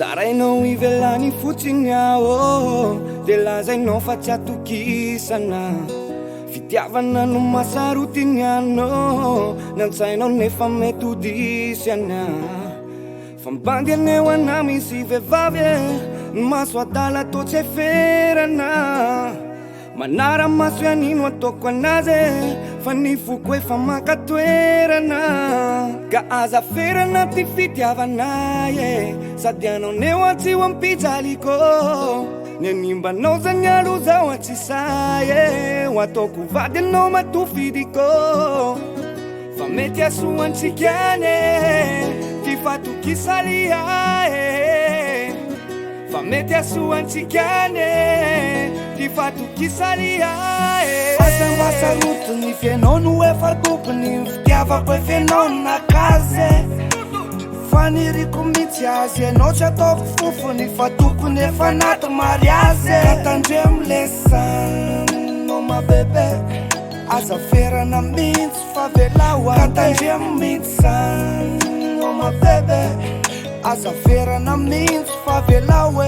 Tsarainao ivelany fotsiny aho de lazainao fa tsy atokisana fitiavana no mahasarotiny anao nantsainao nefa mety ho disy ana fambandy aneo ana misy vehivavy maso adala tô tsy eferana manara maso ianino ataoko anazy fa ny foko efa makatoerana ka aza ferana ty fitiavanay sady anao neo atsy ho ampijaliko ny animbanao zany alo zao atsisay ho ataoko vady anao matofidiko fa mety asoantsikyane ty fatokisalia fa mety asoantsikyane ty fatokisalia asambasaroto ny fianao no efa tompony fitiavako e fianao nakaze fa niriko mitsy azy anao tsy ataoko fofony fa tokony efa naty mariazy katandremo lesanao mabebe aza ferana mitsy fa velao katandremo mitsanao mabebe aza ferana mitsy fa velao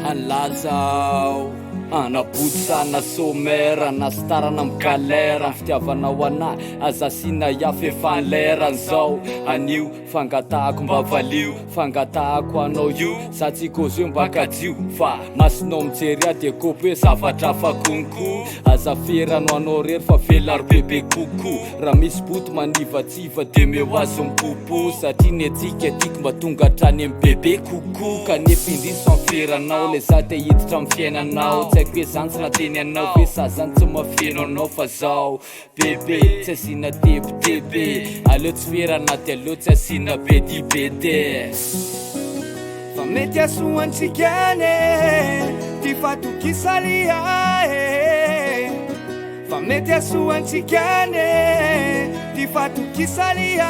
Anlazao anabotsana somera nastarana am galera fitiavanao ana aza sina iafa efa lerany zao anio fangatahako mba valio fangatahako anao io sa tsy kozio mbakadio fa masinao mijery de kopy hoe zavatra fa konko aza ferano anao rery fa velaro bebe koko raha misy boto manivatsiva de meo azo mipopo satria ny atsika tiako mba tonga hatrany amy bebe koko kanefa indriso amferanao le za te hiditra amy fiainanao tsy haiko hoe zany tsy nateny anao hoe sa zany tsy mafeno anao fa zao bebe tsy asina tebitebe aleo tsy ferana ty aleo tsy asina bedibede fa mety asoantsikane ty fatokisalia fa mety asoantsikane ty fatokisalia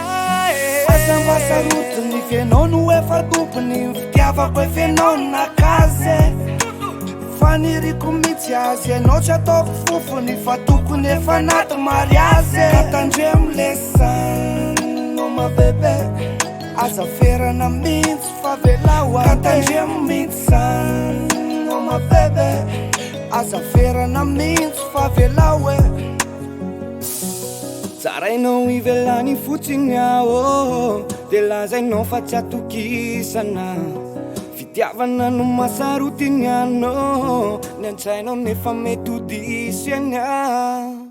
asambasaroto ny fianao no efa tompony fitiavako e fianao nakaze fa niriko mitsy azy anao tsy ataoko fofony fa tokony efa naty mariazy katandremo lesanao mabebe aza ferana mitsy fa velao katandremo mitsanao mabebe aza ferana mitsy fa velao tsarainao ivelany fotsiny aho de lazainao fa tsy atokisana fitiavana no mahasarotiny anao ny antsainao nefa mety ho disy ana